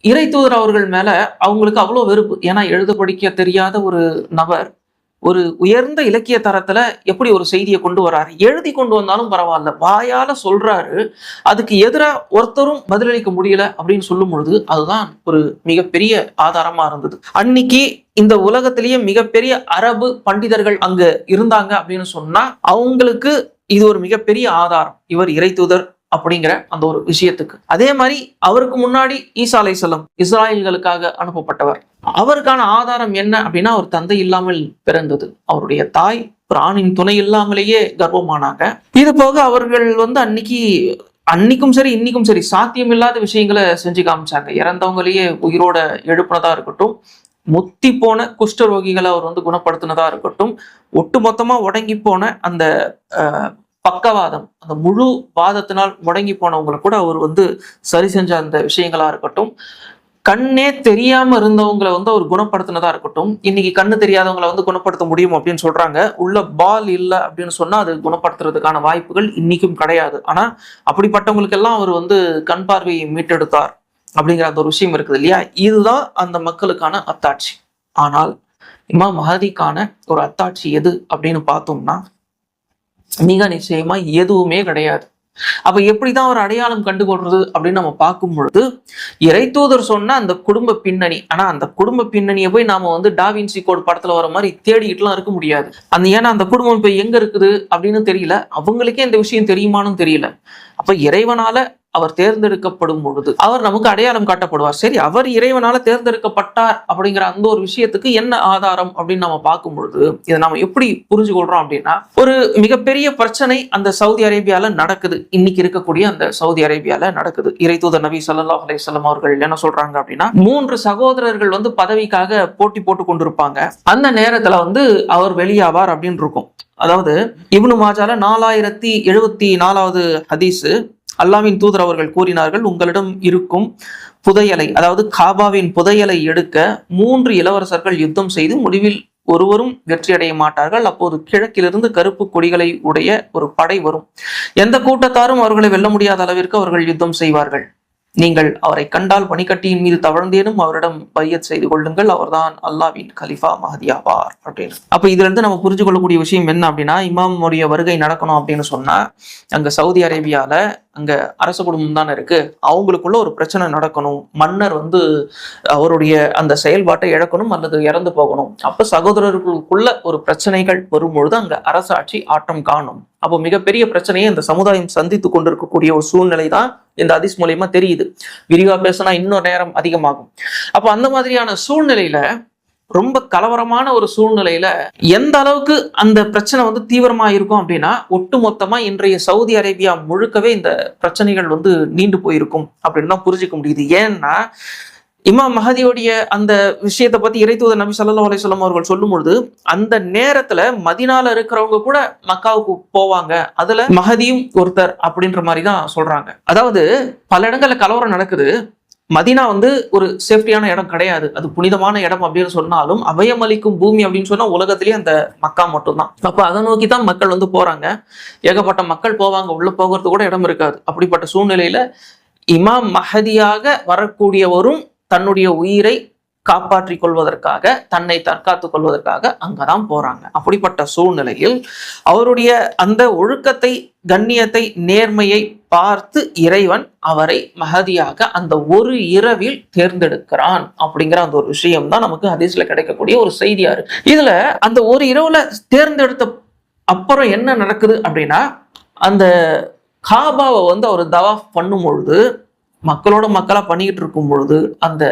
இறை தூதர் அவர்கள் மேல அவங்களுக்கு அவ்வளவு வெறுப்பு. ஏன்னா எழுத படிக்க தெரியாத ஒரு நபர் ஒரு உயர்ந்த இலக்கிய தரத்துல எப்படி ஒரு செய்தியை கொண்டு வர்றாரு, எழுதி கொண்டு வந்தாலும் பரவாயில்ல, வாயால சொல்றாரு, அதுக்கு எதிராக ஒருத்தரும் பதிலளிக்க முடியல அப்படின்னு சொல்லும் பொழுது அதுதான் ஒரு மிகப்பெரிய ஆதாரமா இருந்தது. அன்னைக்கு இந்த உலகத்திலேயே மிகப்பெரிய அரபு பண்டிதர்கள் அங்க இருந்தாங்க அப்படின்னு சொன்னா அவங்களுக்கு இது ஒரு மிகப்பெரிய ஆதாரம், இவர் இறை தூதர் அப்படிங்கிற அந்த ஒரு விஷயத்துக்கு. அதே மாதிரி அவருக்கு முன்னாடி ஈசா அலைஹிஸ்ஸலாம் இஸ்ராயல்களுக்காக அனுப்பப்பட்டவர். அவருக்கான ஆதாரம் என்ன அப்படின்னா, அவர் தந்தை இல்லாமல் பிறந்தது, அவருடைய தாய் ஒரு ஆணின் துணை இல்லாமலேயே கர்ப்பமானாங்க. இது போக அவர்கள் வந்து அன்னைக்கும் சரி இன்னைக்கும் சரி சாத்தியம் இல்லாத விஷயங்களை செஞ்சு காமிச்சாங்க. இறந்தவங்களையே உயிரோட எழுப்பினதா இருக்கட்டும், முத்தி போன குஷ்டரோகிகளை அவர் வந்து குணப்படுத்தினதா இருக்கட்டும், ஒட்டு மொத்தமா உடங்கி போன அந்த பக்கவாதம், அந்த முழு வாதத்தினால் முடங்கி போனவங்களை கூட அவர் வந்து சரி செஞ்ச அந்த விஷயங்களா இருக்கட்டும், கண்ணே தெரியாம இருந்தவங்களை வந்து அவர் குணப்படுத்தினதா இருக்கட்டும். இன்னைக்கு கண்ணு தெரியாதவங்களை வந்து குணப்படுத்த முடியும் அப்படின்னு சொல்றாங்க. உள்ள பால் இல்லை அப்படின்னு சொன்னா அது குணப்படுத்துறதுக்கான வாய்ப்புகள் இன்னைக்கும் கிடையாது. ஆனா அப்படிப்பட்டவங்களுக்கு எல்லாம் அவர் வந்து கண் பார்வையை மீட்டெடுத்தார் அப்படிங்கிற அந்த ஒரு விஷயம் இருக்குது இல்லையா. இதுதான் அந்த மக்களுக்கான அத்தாட்சி. ஆனால் இமாம் மஹதிக்கான ஒரு அத்தாட்சி எது அப்படின்னு பார்த்தோம்னா மிக நிச்சயமா எதுவுமே கிடையாது. அப்ப எப்படிதான் ஒரு அடையாளம் கண்டுகொள்றது அப்படின்னு நம்ம பார்க்கும் பொழுது, இறை தூதர் சொன்ன அந்த குடும்ப பின்னணி, ஆனா அந்த குடும்ப பின்னணியை போய் நாம வந்து டாவின்சி கோட் படத்துல வர மாதிரி தேடிக்கிட்டுலாம் இருக்க முடியாது. ஏன்னா அந்த குடும்பம் இப்ப எங்க இருக்குது அப்படின்னு தெரியல, அவங்களுக்கே இந்த விஷயம் தெரியுமான்னு தெரியல. அப்ப இறைவனால அவர் தேர்ந்தெடுக்கப்படும் பொழுது அவர் நமக்கு அடையாளம் காட்டப்படுவார். சரி, அவர் இறைவனால தேர்ந்தெடுக்கப்பட்டார் அப்படிங்கிற அந்த ஒரு விஷயத்துக்கு என்ன ஆதாரம் அப்படின்னு நம்ம பார்க்கும் பொழுது இதை நம்ம எப்படி புரிஞ்சு கொள்றோம் அப்படின்னா, ஒரு மிகப்பெரிய பிரச்சனை அந்த சவுதி அரேபியால நடக்குது. இன்னைக்கு இருக்கக்கூடிய அந்த சவுதி அரேபியால நடக்குது. இறை தூதர் நபி ஸல்லல்லாஹு அலைஹி வஸல்லம் அவர்கள் என்ன சொல்றாங்க அப்படின்னா, 3 சகோதரர்கள் வந்து பதவிக்காக போட்டி போட்டு கொண்டிருப்பாங்க. அந்த நேரத்துல வந்து அவர் வெளியாவார் அப்படின்னு இருக்கும். அதாவது இப்னு மாஜால 4074வது ஹதீஸ், அல்லாஹ்வின் தூதர் அவர்கள் கூறினார்கள், உங்களிடம் இருக்கும் புதையலை, அதாவது காபாவின் புதையலை எடுக்க 3 இளவரசர்கள் யுத்தம் செய்து முடிவில் ஒருவரும் வெற்றி அடைய மாட்டார்கள். அப்போது கிழக்கிலிருந்து கருப்பு கொடிகளை உடைய ஒரு படை வரும். எந்த கூட்டத்தாரும் அவர்களை வெல்ல முடியாத அளவிற்கு அவர்கள் யுத்தம் செய்வார்கள். நீங்கள் அவரை கண்டால் பனிக்கட்டியின் மீது தவழ்ந்தேனும் அவரிடம் பையத் செய்து கொள்ளுங்கள், அவர்தான் அல்லாஹ்வின் கலிஃபா மஹதி ஆவார் அப்படின்னு. அப்ப இதுல இருந்து நம்ம புரிஞ்சு கொள்ளக்கூடிய விஷயம் என்ன அப்படின்னா, இமாமுடைய வருகை நடக்கணும் அப்படின்னு சொன்னா அங்க சவுதி அரேபியால அங்க அரச குடும்பம் தானே இருக்கு, அவங்களுக்குள்ள ஒரு பிரச்சனை நடக்கணும், மன்னர் வந்து அவருடைய அந்த செயல்பாட்டை இழக்கணும் அல்லது இறந்து போகணும். அப்ப சகோதரர்களுக்குள்ள ஒரு பிரச்சனைகள் வரும்பொழுது அங்க அரசாட்சி ஆட்டம் காணும். அப்போ மிகப்பெரிய பிரச்சனையை இந்த சமுதாயம் சந்தித்து கொண்டிருக்கக்கூடிய ஒரு சூழ்நிலை தான் இந்த ஹதீஸ் மூலியமா தெரியுது. விரிவா பேசினா இன்னும் நேரம் அதிகமாகும். அப்போ அந்த மாதிரியான சூழ்நிலையில, ரொம்ப கலவரமான ஒரு சூழ்நிலையில எந்த அளவுக்கு அந்த பிரச்சனை வந்து தீவிரமா இருக்கும் அப்படின்னா, ஒட்டுமொத்தமா இன்றைய சவுதி அரேபியா முழுக்கவே இந்த பிரச்சனைகள் வந்து நீண்டு போயிருக்கும் அப்படின்னு தான் புரிஞ்சுக்க முடியுது. ஏன்னா இமாம் மஹதியோடைய அந்த விஷயத்தை பத்தி இறைத்தூதர் நபி ஸல்லல்லாஹு அலைஹி வஸல்லம் அவர்கள் சொல்லும் பொழுது, அந்த நேரத்துல மதீனால இருக்கிறவங்க கூட மக்காவுக்கு போவாங்க, அதுல மஹதியும் ஒருத்தர் அப்படின்ற மாதிரி தான் சொல்றாங்க. அதாவது பல இடங்கள்ல கலவரம் நடக்குது. மதீனா வந்து ஒரு சேஃப்டியான இடம் கிடையாது, அது புனிதமான இடம் அப்படின்னு சொன்னாலும் அபயம் அளிக்கும் பூமி அப்படின்னு சொன்னா உலகத்திலேயே அந்த மக்கா மட்டும்தான். அப்ப அதை நோக்கி தான் மக்கள் வந்து போறாங்க. ஏகப்பட்ட மக்கள் போவாங்க, உள்ள போகிறது கூட இடம் இருக்காது. அப்படிப்பட்ட சூழ்நிலையில இமாம் மஹதியாக வரக்கூடியவரும் தன்னுடைய உயிரை காப்பாற்றிக் கொள்வதற்காக, தன்னை தற்காத்துக் கொள்வதற்காக அங்கதான் போறாங்க. அப்படிப்பட்ட சூழ்நிலையில் அவருடைய அந்த ஒழுக்கத்தை, கண்ணியத்தை, நேர்மையை பார்த்து இறைவன் அவரை மஹதியாக அந்த ஒரு இரவில் தேர்ந்தெடுக்கிறான் அப்படிங்கிற அந்த ஒரு விஷயம் தான் நமக்கு ஹதீஸ்ல கிடைக்கக்கூடிய ஒரு செய்தியா இருக்கு. இதுல அந்த ஒரு இரவுல தேர்ந்தெடுத்த அப்புறம் என்ன நடக்குது அப்படின்னா, அந்த காபாவை வந்து அவர் தவாஃப் பண்ணும் பொழுது, மக்களோட மக்களா பண்ணிக்கிட்டு இருக்கும் பொழுது அந்த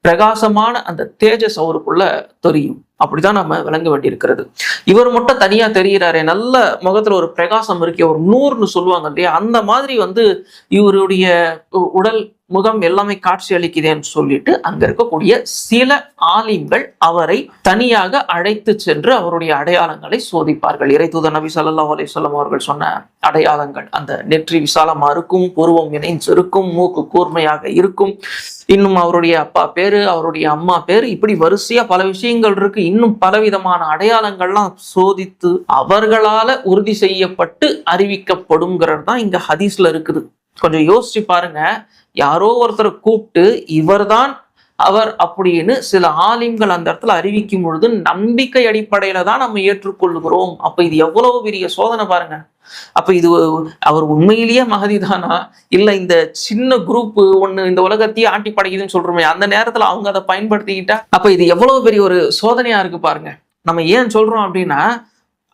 பிரகாசமான அந்த தேஜஸ் அவருக்குள்ள தெரியும். அப்படிதான் நம்ம விளங்க வேண்டியிருக்கிறது. இவர் மட்டும் தனியா தெரிகிறாரே, நல்ல முகத்துல ஒரு பிரகாசம் இருக்கே, ஒரு நூறுன்னு சொல்லுவாங்க இல்லையா, அந்த மாதிரி வந்து இவருடைய உடல், முகம் எல்லாமே காட்சி அளிக்கிறேன்னு சொல்லிட்டு அங்க இருக்கக்கூடிய சில ஆலிம்கள் அவரை தனியாக அழைத்து சென்று அவருடைய அடையாளங்களை சோதிப்பார்கள். இறைத்தூதர் நபி ஸல்லல்லாஹு அலைஹி வஸல்லம் அவர்கள் சொன்ன அடையாளங்கள், அந்த நெற்றி விசாலமா இருக்கும், புருவம் இணைந்து இருக்கும், மூக்கு கூர்மையாக இருக்கும், இன்னும் அவருடைய அப்பா பேரு, அவருடைய அம்மா பேரு, இப்படி வரிசையா பல விஷயங்கள் இருக்கு. இன்னும் பலவிதமான அடையாளங்கள்லாம் சோதித்து அவர்களால உறுதி செய்யப்பட்டு அறிவிக்கப்படுங்கிறது தான் இங்க ஹதீஸ்ல இருக்குது. கொஞ்சம் யோசிச்சு பாருங்க. யாரோ ஒருத்தரை கூப்பிட்டு இவர்தான் அவர் அப்படின்னு சில ஆலிம்கள் அந்த இடத்துல அறிவிக்கும் பொழுது நம்பிக்கை அடிப்படையில தான் நம்ம ஏற்றுக்கொள்கிறோம். அப்ப இது எவ்வளவு பெரிய சோதனை பாருங்க. அப்ப இது அவர் உண்மையிலேயே மஹதி தானா, இல்ல இந்த சின்ன குரூப் ஒண்ணு இந்த உலகத்தையே ஆட்டி படைக்குதுன்னு சொல்றோமே, அந்த நேரத்துல அவங்க அதை பயன்படுத்திக்கிட்டா அப்ப இது எவ்வளவு பெரிய ஒரு சோதனையா இருக்கு பாருங்க. நம்ம ஏன் சொல்றோம் அப்படின்னா,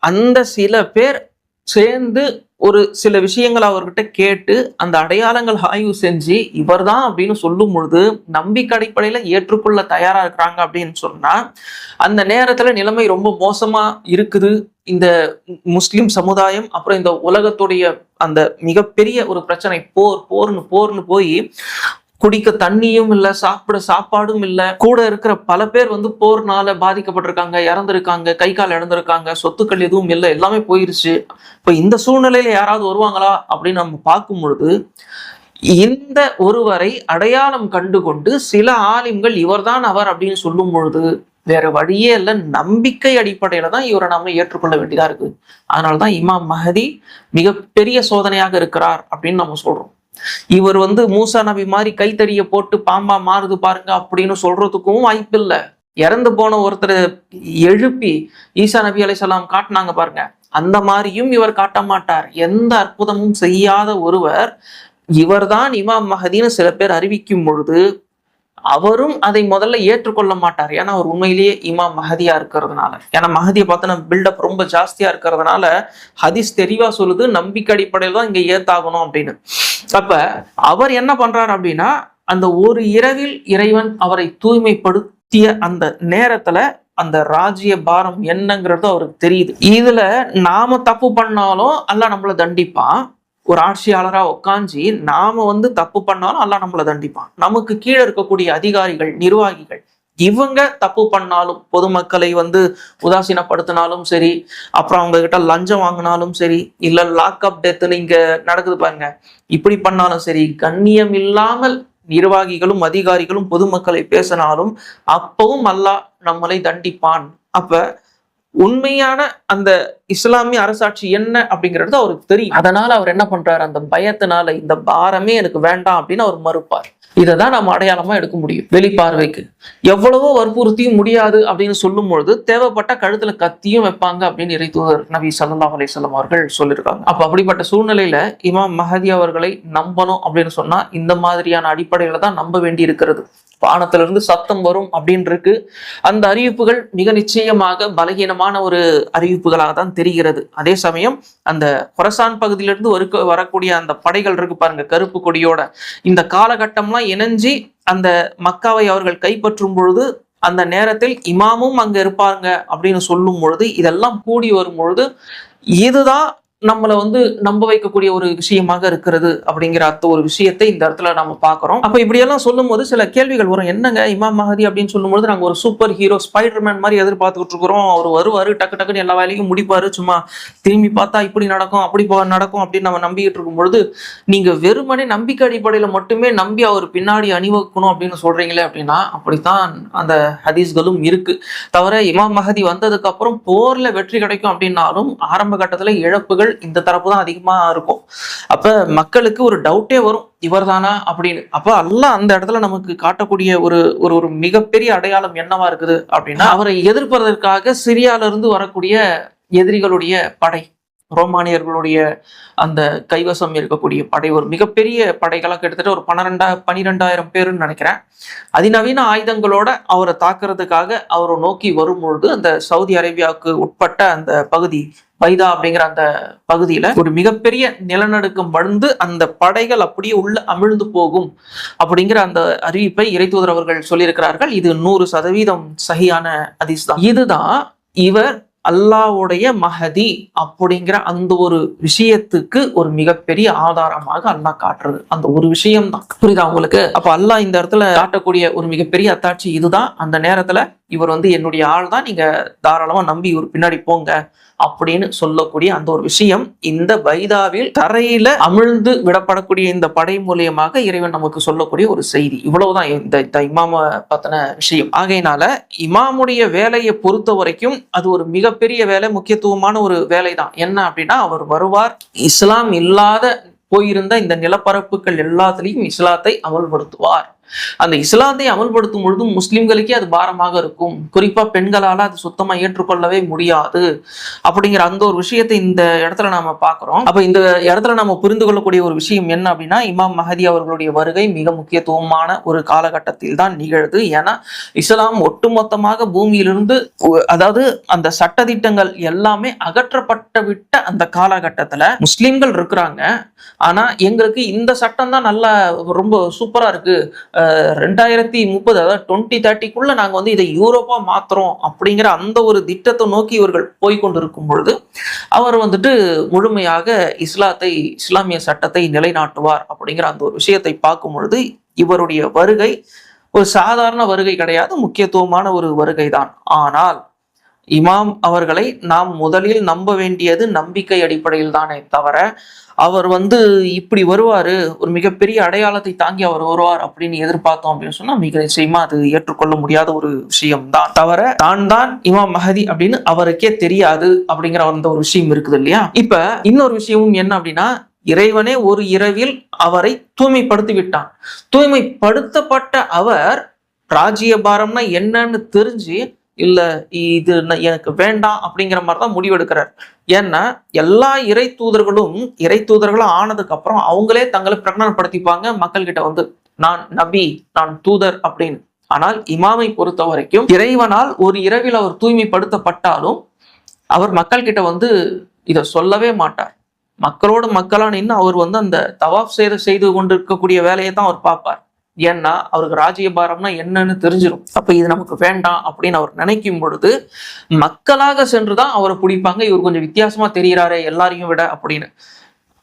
அந்த சில பேர் சேர்ந்து ஒரு சில விஷயங்கள் அவர்கிட்ட கேட்டு அந்த அடையாளங்கள் ஆய்வு செஞ்சு இவர்தான் அப்படின்னு சொல்லும் பொழுது நம்பிக்கை அடிப்படையில ஏற்றுக்கொள்ள தயாரா இருக்கிறாங்க அப்படின்னு சொன்னா, அந்த நேரத்துல நிலைமை ரொம்ப மோசமா இருக்குது. இந்த முஸ்லிம் சமுதாயம், அப்புறம் இந்த உலகத்துடைய அந்த மிகப்பெரிய ஒரு பிரச்சனை, போர்னு போய் குடிக்க தண்ணியும் இல்லை, சாப்பிட சாப்பாடும் இல்லை, கூட இருக்கிற பல பேர் வந்து போர்னால பாதிக்கப்பட்டிருக்காங்க, இறந்துருக்காங்க, கை கால் இழந்திருக்காங்க, சொத்துக்கள் எதுவும் இல்லை, எல்லாமே போயிருச்சு. இப்ப இந்த சூழ்நிலையில யாராவது வருவாங்களா அப்படின்னு நம்ம பார்க்கும் பொழுது, இந்த ஒருவரை அடையாளம் கண்டு கொண்டு சில ஆலிம்கள் இவர்தான் அவர் அப்படின்னு சொல்லும் பொழுது வேற வழியே இல்லை, நம்பிக்கை அடிப்படையில தான் இவரை நாம ஏற்றுக்கொள்ள வேண்டியதா இருக்கு. அதனாலதான் இமாம் மஹதி மிகப்பெரிய சோதனையாக இருக்கிறார் அப்படின்னு நம்ம சொல்றோம். இவர் வந்து மூசா நபி மாதிரி கைத்தறிய போட்டு பாம்பா மாறுது பாருங்க அப்படின்னு சொல்றதுக்கும் வாய்ப்பு இல்லை. இறந்து போன ஒருத்தர் எழுப்பி ஈசா நபி அலைஹிஸ்ஸலாம் காட்டினாங்க பாருங்க, அந்த மாதிரியும் இவர் காட்ட மாட்டார். எந்த அற்புதமும் செய்யாத ஒருவர் இவர்தான் இமாம் மஹதின்னு சில பேர் அறிவிக்கும் பொழுது அவரும் அதை முதல்ல ஏற்றுக்கொள்ள மாட்டார். ஏன்னா அவர் உண்மையிலேயே இமாம் மஹதியா இருக்கிறதுனால, ஏன்னா மஹதியை பார்த்து பில்டப் ரொம்ப ஜாஸ்தியா இருக்கிறதுனால ஹதீஸ் தெளிவா சொல்லுது நம்பிக்கை அடிப்படையில் தான் இங்க ஏத்தாகணும் அப்படின்னு. அப்ப அவர் என்ன பண்றாரு அப்படின்னா, அந்த ஒரு இரவில் இறைவன் அவரை தூய்மைப்படுத்திய அந்த நேரத்துல அந்த ராஜ்ய பாரம் என்னங்கிறது அவருக்கு தெரியுது. இதுல நாம தப்பு பண்ணாலும் அல்லாஹ் நம்மளை தண்டிப்பான். ஒரு ஆட்சியாளரா உட்காந்து நாம வந்து தப்பு பண்ணாலும் அல்லாஹ் நம்மளை தண்டிப்பான். நமக்கு கீழே இருக்கக்கூடிய அதிகாரிகள், நிர்வாகிகள், இவங்க தப்பு பண்ணாலும், பொதுமக்களை வந்து உதாசீனப்படுத்தினாலும் சரி, அப்புறம் அவங்க கிட்ட லஞ்சம் வாங்கினாலும் சரி, இல்ல லாக்அப் டெத்துன்னு இங்க நடக்குது பாருங்க, இப்படி பண்ணாலும் சரி, கண்ணியம் இல்லாமல் நிர்வாகிகளும் அதிகாரிகளும் பொதுமக்களை பேசினாலும் அப்பவும் அல்லாஹ் நம்மளை தண்டிப்பான். அப்ப உண்மையான அந்த இஸ்லாமிய அரசாட்சி என்ன அப்படிங்கிறது அவருக்கு தெரியும். அதனால அவர் என்ன பண்றாரு, அந்த பயத்தினால இந்த பாரமே எனக்கு வேண்டாம் அப்படின்னு அவர் மறுப்பார். இதை தான் நம்ம அடையாளமா எடுக்க முடியும். வெளிப்பார்வைக்கு எவ்வளவோ வற்புறுத்தியும் முடியாது அப்படின்னு சொல்லும் பொழுது தேவைப்பட்ட கழுத்துல கத்தியும் வைப்பாங்க அப்படின்னு இறை தூதர் நபி ஸல்லல்லாஹு அலைஹி வஸல்லம் அவர்கள் சொல்லியிருக்காங்க. அப்ப அப்படிப்பட்ட சூழ்நிலையில இமாம் மஹதி அவர்களை நம்பணும் அப்படின்னு சொன்னா இந்த மாதிரியான அடிப்படையில தான் நம்ப வேண்டி இருக்கிறது. வானத்திலிருந்து சத்தம் வரும் அப்படின்னு இருக்கு. அந்த அறிவிப்புகள் மிக நிச்சயமாக பலகீனமான ஒரு அறிவிப்புகளாக தான் தெரிகிறது. அதே சமயம் அந்த கொரசான் பகுதியிலிருந்து வரக்கூடிய அந்த படைகள் இருக்கு பாருங்க, கருப்பு கொடியோட, இந்த காலகட்டம்லாம் இணைஞ்சி அந்த மக்காவை அவர்கள் கைப்பற்றும் பொழுது அந்த நேரத்தில் இமாமும் அங்க இருப்பாங்க அப்படின்னு சொல்லும் பொழுது இதெல்லாம் கூடி வரும் பொழுது இதுதான் நம்மளை நம்ப வைக்கக்கூடிய ஒரு விஷயமாக இருக்கிறது அப்படிங்கிற ஒரு விஷயத்தை இந்த இடத்துல நம்ம பார்க்கிறோம். அப்ப இப்படியெல்லாம் சொல்லும் போது சில கேள்விகள் வரும். என்னங்க இமாம் மஹதி அப்படின்னு சொல்லும்போது நாங்க ஒரு சூப்பர் ஹீரோ ஸ்பைடர்மேன் மாதிரி எதிர்பார்த்துக்கிட்டு இருக்கிறோம், அவர் வருவாரு டக்கு டக்குன்னு எல்லா வேலையும் முடிப்பாரு, சும்மா திரும்பி பார்த்தா இப்படி நடக்கும் அப்படி நடக்கும் அப்படின்னு நம்ம நம்பிக்கிட்டு இருக்கும் பொழுது நீங்க வெறுமனே நம்பிக்கை அடிப்படையில மட்டுமே நம்பி அவர் பின்னாடி அணிவகுக்கணும் அப்படின்னு சொல்றீங்களே அப்படின்னா அப்படித்தான் அந்த ஹதீஸ்களும் இருக்கு. தவிர இமாம் மஹதி வந்ததுக்கு அப்புறம் போர்ல வெற்றி கிடைக்கும் அப்படின்னாலும் ஆரம்ப கட்டத்துல இழப்புகள் இந்த தரப்பு தான் அதிகமா இருக்கும். அப்ப மக்களுக்கு ஒரு டவுட்டே வரும், இவர் தானா அப்படின்னு. அப்ப அல்லாஹ் அந்த இடத்துல நமக்கு காட்டக்கூடிய ஒரு ஒரு மிகப்பெரிய அடையாளம் என்னவா இருக்குது அப்படின்னா, அவரை எதிர்ப்பதற்காக சிரியால இருந்து வரக்கூடிய எதிரிகளுடைய படை, ரோமானியர்களுடைய அந்த கைவசம் இருக்கக்கூடிய படை, ஒரு மிகப்பெரிய படைகளாக கிட்டத்தட்ட ஒரு 12,000 பேருன்னு நினைக்கிறேன், அதிநவீன ஆயுதங்களோட அவரை தாக்குறதுக்காக அவரை நோக்கி வரும்பொழுது அந்த சவுதி அரேபியாவுக்கு உட்பட்ட அந்த பகுதி பைதா அப்படிங்கிற அந்த பகுதியில ஒரு மிகப்பெரிய நிலநடுக்கம் வந்து அந்த படைகள் அப்படியே உள்ள அமிழ்ந்து போகும் அப்படிங்கிற அந்த அறிவிப்பை இறை தூதர் அவர்கள் சொல்லியிருக்கிறார்கள். இது 100% சஹியான ஹதீஸ் தான். இதுதான் இவர் அல்லாஹ்வுடைய மஹதி அப்படிங்கிற அந்த ஒரு விஷயத்துக்கு ஒரு மிகப்பெரிய ஆதாரமாக அல்லாஹ் காட்டுறது அந்த ஒரு விஷயம் தான். புரியுதா உங்களுக்கு? அப்ப அல்லாஹ் இந்த இடத்துல காட்டக்கூடிய ஒரு மிகப்பெரிய அத்தாட்சி இதுதான். அந்த நேரத்துல இவர் என்னுடைய ஆள் தான், நீங்க தாராளமா நம்பி இவர் பின்னாடி போங்க அப்படின்னு சொல்லக்கூடிய அந்த ஒரு விஷயம் இந்த பைதாவில் தரையில அமிழ்ந்து விடப்படக்கூடிய இந்த படை மூலியமாக இறைவன் நமக்கு சொல்லக்கூடிய ஒரு செய்தி. இவ்வளவுதான் இந்த இமாம பத்தின விஷயம். ஆகையினால இமாமுடைய வேலையை பொறுத்த வரைக்கும் அது ஒரு மிகப்பெரிய வேலை, முக்கியத்துவமான ஒரு வேலை தான். என்ன அப்படின்னா, அவர் வருவார், இஸ்லாம் இல்லாத போயிருந்த இந்த நிலப்பரப்புகள் எல்லாத்திலையும் இஸ்லாத்தை அமல்படுத்துவார். அந்த இஸ்லாத்தை அமல்படுத்தும் பொழுதும் முஸ்லிம்களுக்கே அது பாரமாக இருக்கும். குறிப்பா பெண்களால அது சுத்தமா ஏற்றுக்கொள்ளவே முடியாது அப்படிங்கிற அந்த ஒரு விஷயத்தை இந்த இடத்துல நாம பாக்குறோம். அப்ப இந்த இடத்துல நம்ம புரிந்து கொள்ளக்கூடிய ஒரு விஷயம் என்ன அப்படின்னா, இமாம் மஹதி அவர்களுடைய வருகை மிக முக்கியத்துவமான ஒரு காலகட்டத்தில் தான் நிகழுது. ஏன்னா இஸ்லாம் ஒட்டுமொத்தமாக பூமியிலிருந்து, அதாவது அந்த சட்டதிட்டங்கள் எல்லாமே அகற்றப்பட்டு விட்ட அந்த காலகட்டத்துல முஸ்லிம்கள் இருக்கிறாங்க. ஆனா எங்களுக்கு இந்த சட்டம் தான் நல்லா ரொம்ப சூப்பரா இருக்கு, 2030 அதாவது 2030க்குள்ள நாங்க இதை யூரோப்பா மாத்துறோம் அப்படிங்கிற அந்த ஒரு திட்டத்தை நோக்கி இவர்கள் போய்கொண்டிருக்கும் பொழுது அவர் முழுமையாக இஸ்லாமிய சட்டத்தை நிலைநாட்டுவார் அப்படிங்கிற அந்த ஒரு விஷயத்தை பார்க்கும் பொழுது இவருடைய வருகை ஒரு சாதாரண வருகை கிடையாது, முக்கியத்துவமான ஒரு வருகை தான். ஆனால் இமாம் அவர்களை நாம் முதலில் நம்ப வேண்டியது நம்பிக்கை அடிப்படையில் தானே தவிர அவர் இப்படி வருவாரு, ஒரு மிகப்பெரிய அடையாளத்தை தாங்கி அவர் வருவார் அப்படின்னு எதிர்பார்த்தோம் அப்படின்னு சொன்னா மிக நிச்சயமா அது ஏற்றுக்கொள்ள முடியாத ஒரு விஷயம் தான். தவிர தான் இமாம் மஹதி அப்படின்னு அவருக்கே தெரியாது அப்படிங்கிற அந்த ஒரு விஷயம் இருக்குது இல்லையா? இப்ப இன்னொரு விஷயமும் என்ன அப்படின்னா, இறைவனே ஒரு இரவில் அவரை தூய்மைப்படுத்தி விட்டான். தூய்மைப்படுத்தப்பட்ட அவர் ராஜ்யபாரம்னா என்னன்னு தெரிஞ்சு இல்ல இது எனக்கு வேண்டாம் அப்படிங்கிற மாதிரிதான் முடிவெடுக்கிறார். ஏன்னா எல்லா இறை தூதர்களும் ஆனதுக்கு அப்புறம் அவங்களே தங்களை பிரகடனப்படுத்திப்பாங்க மக்கள் கிட்ட நான் நபி, நான் தூதர் அப்படின்னு. ஆனால் இமாமை பொறுத்த வரைக்கும் இறைவனால் ஒரு இரவில் அவர் தூய்மைப்படுத்தப்பட்டாலும் அவர் மக்கள் கிட்ட இதை சொல்லவே மாட்டார். மக்களோடு மக்களா நின்று அவர் அந்த தவாஃப் செய்து கொண்டிருக்கக்கூடிய வேலையை தான் அவர் பார்ப்பார். ஏன்னா அவருக்கு ராஜ்யபாரம்னா என்னன்னு தெரிஞ்சிடும். அப்ப இது நமக்கு வேண்டாம் அப்படின்னு அவர் நினைக்கும் பொழுது மக்களாக சென்றுதான் அவரை பிடிப்பாங்க. இவர் கொஞ்சம் வித்தியாசமா தெரிகிறாரே எல்லாரையும் விட அப்படின்னு.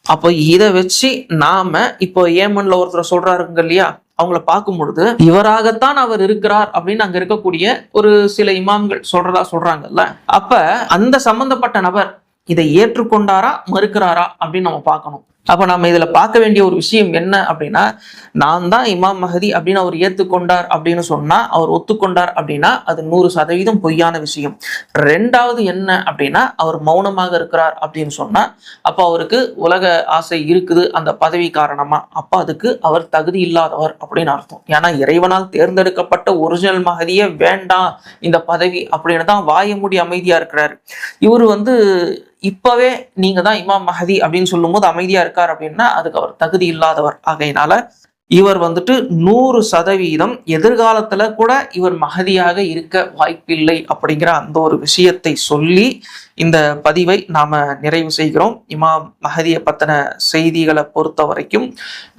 அப்போ இதை வச்சு நாம இப்போ ஏமன்ல ஒருத்தர் சொல்றாருங்க இல்லையா, அவங்கள பார்க்கும் பொழுது இவராகத்தான் அவர் இருக்கிறார் அப்படின்னு அங்க இருக்கக்கூடிய ஒரு சில இமாம்கள் சொல்றாங்கல்ல. அப்ப அந்த சம்பந்தப்பட்ட நபர் இதை ஏற்றுக்கொண்டாரா மறுக்கிறாரா அப்படின்னு நம்ம பார்க்கணும். அப்ப நம்ம இதுல பார்க்க வேண்டிய ஒரு விஷயம் என்ன அப்படின்னா, நான் தான் இமாம் மஹதி அப்படின்னு அவர் ஏத்துக்கொண்டார் அப்படின்னு சொன்னா, அவர் ஒத்துக்கொண்டார் அப்படின்னா அது 100% பொய்யான விஷயம். ரெண்டாவது என்ன அப்படின்னா, அவர் மௌனமாக இருக்கிறார் அப்படின்னு சொன்னா, அப்ப அவருக்கு உலக ஆசை இருக்குது அந்த பதவி காரணமா, அப்ப அதுக்கு அவர் தகுதி இல்லாதவர் அப்படின்னு அர்த்தம். ஏன்னா இறைவனால் தேர்ந்தெடுக்கப்பட்ட ஒரிஜினல் மஹதியே வேண்டாம் இந்த பதவி அப்படின்னு தான் வாய மூடி அமைதியா இருக்கிறாரு. இவரு இப்பவே நீங்க தான் இமாம் மஹதி அப்படின்னு சொல்லும் போது அமைதியா இருக்கார் அப்படின்னா அதுக்கு அவர் தகுதி இல்லாதவர். ஆகையினால இவர் 100% எதிர்காலத்துல கூட இவர் மஹதியாக இருக்க வாய்ப்பில்லை அப்படிங்கிற அந்த ஒரு விஷயத்தை சொல்லி இந்த பதிவை நாம நிறைவு செய்கிறோம். இமாம் மஹதியை பத்தின செய்திகளை பொறுத்த வரைக்கும்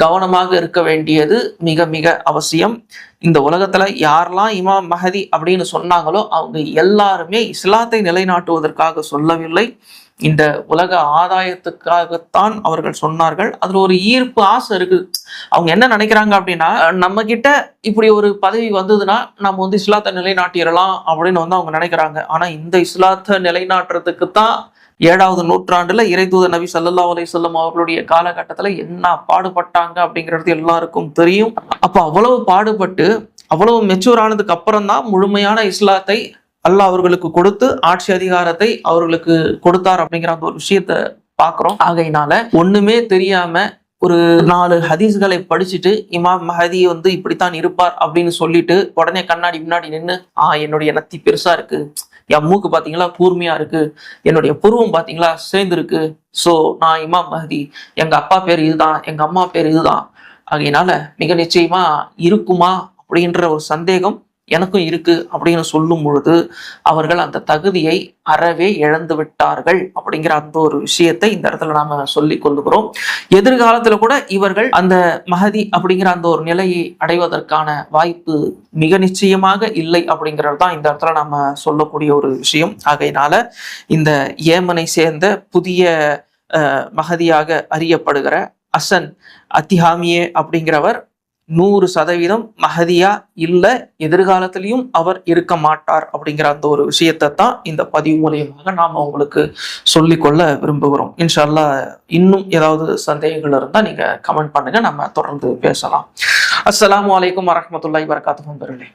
கவனமாக இருக்க வேண்டியது மிக மிக அவசியம். இந்த உலகத்துல யாரெல்லாம் இமாம் மஹதி அப்படின்னு சொன்னாங்களோ அவங்க எல்லாருமே இஸ்லாத்தை நிலைநாட்டுவதற்காக சொல்லவில்லை, இந்த உலக ஆதாயத்துக்காகத்தான் அவர்கள் சொன்னார்கள். அதுல ஒரு ஈர்ப்பு ஆசை இருக்குது. அவங்க என்ன நினைக்கிறாங்க அப்படின்னா, நம்ம கிட்ட இப்படி ஒரு பதவி வந்ததுன்னா நம்ம இஸ்லாத்தை நிலைநாட்டிடலாம் அப்படின்னு அவங்க நினைக்கிறாங்க. ஆனா இந்த இஸ்லாத்தை நிலைநாட்டுறதுக்கு தான் 7வது நூற்றாண்டுல இறைதூதர் நபி ஸல்லல்லாஹு அலைஹி வஸல்லம் அவர்களுடைய காலகட்டத்துல என்ன பாடுபட்டாங்க அப்படிங்கிறது எல்லாருக்கும் தெரியும். அப்ப அவ்வளவு பாடுபட்டு அவ்வளவு மெச்சூர் ஆனதுக்கு அப்புறம் தான் முழுமையான இஸ்லாத்தை அல்லாஹ் அவர்களுக்கு கொடுத்து ஆட்சி அதிகாரத்தை அவர்களுக்கு கொடுத்தார் அப்படிங்கிற அந்த ஒரு விஷயத்த பாக்குறோம். ஆகையினால ஒண்ணுமே தெரியாம ஒரு 4 ஹதீஸ்களை படிச்சுட்டு இமாம் மஹதி இப்படித்தான் இருப்பார் அப்படின்னு சொல்லிட்டு உடனே கண்ணாடி முன்னாடி நின்று என்னுடைய நத்தி பெருசா இருக்கு, என் மூக்கு பாத்தீங்களா கூர்மையா இருக்கு, என்னுடைய புருவம் பாத்தீங்களா சேர்ந்துருக்கு, சோ நான் இமாம் மஹதி, எங்க அப்பா பேர் இதுதான், எங்க அம்மா பேர் இதுதான், ஆகையினால மிக நிச்சயமா இருக்குமா அப்படின்ற ஒரு சந்தேகம் எனக்கும் இருக்கு அப்படின்னு சொல்லும் பொழுது அவர்கள் அந்த தகுதியை அறவே இழந்து விட்டார்கள் அப்படிங்கிற அந்த ஒரு விஷயத்தை இந்த இடத்துல நாம சொல்லிக் கொள்ளுகிறோம். எதிர்காலத்துல கூட இவர்கள் அந்த மஹதி அப்படிங்கிற அந்த ஒரு நிலையை அடைவதற்கான வாய்ப்பு மிக நிச்சயமாக இல்லை அப்படிங்கிறது தான் இந்த இடத்துல நாம சொல்லக்கூடிய ஒரு விஷயம். ஆகையினால இந்த ஏமனை சேர்ந்த புதிய மஹதியாக அறியப்படுகிற ஹசன் அத்திஹாமியே அப்படிங்கிறவர் 100% மஹதியா இல்ல, எதிர்காலத்திலையும் அவர் இருக்க மாட்டார் அப்படிங்கிற அந்த ஒரு விஷயத்தை தான் இந்த பதிவு மூலியமாக நாம உங்களுக்கு சொல்லிக்கொள்ள விரும்புகிறோம். இன்ஷா அல்லாஹ் இன்னும் ஏதாவது சந்தேகங்கள் இருந்தா நீங்க கமெண்ட் பண்ணுங்க, நம்ம தொடர்ந்து பேசலாம். அஸ்ஸலாமு அலைக்கும் வரஹ்மத்துல்லாஹி வபரகாத்துஹு.